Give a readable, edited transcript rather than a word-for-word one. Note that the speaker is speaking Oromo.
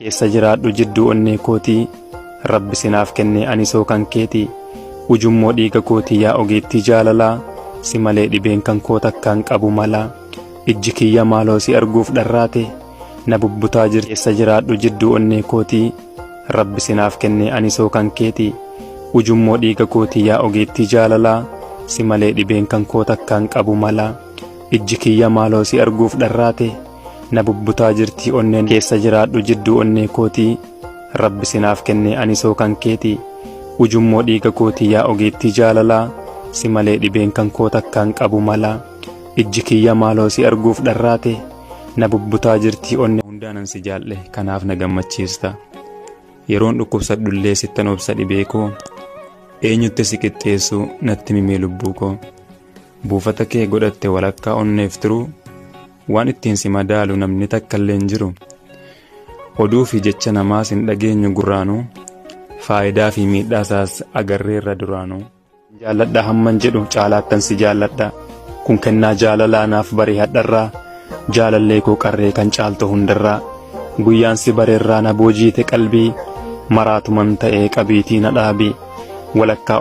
keessa jiraadhu jidduu onnee kootii rabbi sinaaf kenne ani soo kan keeti ujummoo dhiiga kootii yaa ogeettii jaalalaa si malee dhibeen kan koo takkaan qabu mala ijji kiyya maaloo si arguuf dharraate na bubbutaa jirti keessa jiraadhu jidduu onnee kootii rabbi sinaaf kenne ani soo kan keeti ujummoo dhiiga kootii yaa ogeettii jaalalaa si malee dhibeen kan koo takkaan qabu mala ijji kiyya maaloo si arguuf dharraate na bubbutaa jirti onneen keessa jiraadhu jidduu onnee kootii rabbi sinaaf kenne ani soo kan keeti ujummoo dhiiga kootii yaa ogeettii jaalalaa si malee dhibeen kan koo takkaan qabu mala ijji kiyya maaloo si arguuf dharraate na bubbutaa jirti onnee hundaanan si jaalle kanaaf na gammachiista yeroon dhukkubsadhullee sittan obsa dhibee koo eenyutti si qixxeessu natti mimee lubbuu koo buufata kee godhatte walakkaa onneef turuu waan ittiin si madaalu namni takkallee hin jiru oduu fi jecha namaas hin dhageenyu gurraanuu faayidaa fi miidhaasaas agarreerra duraanuu jaalladha hamman jedhu caalaattan si jaalladha kun kennaa jaalalaa naaf barii hadharraa jaalallee koo qarree kan caaltu hundarraa guyyaan si bareerraa na boojiite qalbii maraatuman ta'ee qabiitii na dhaabii walakkaa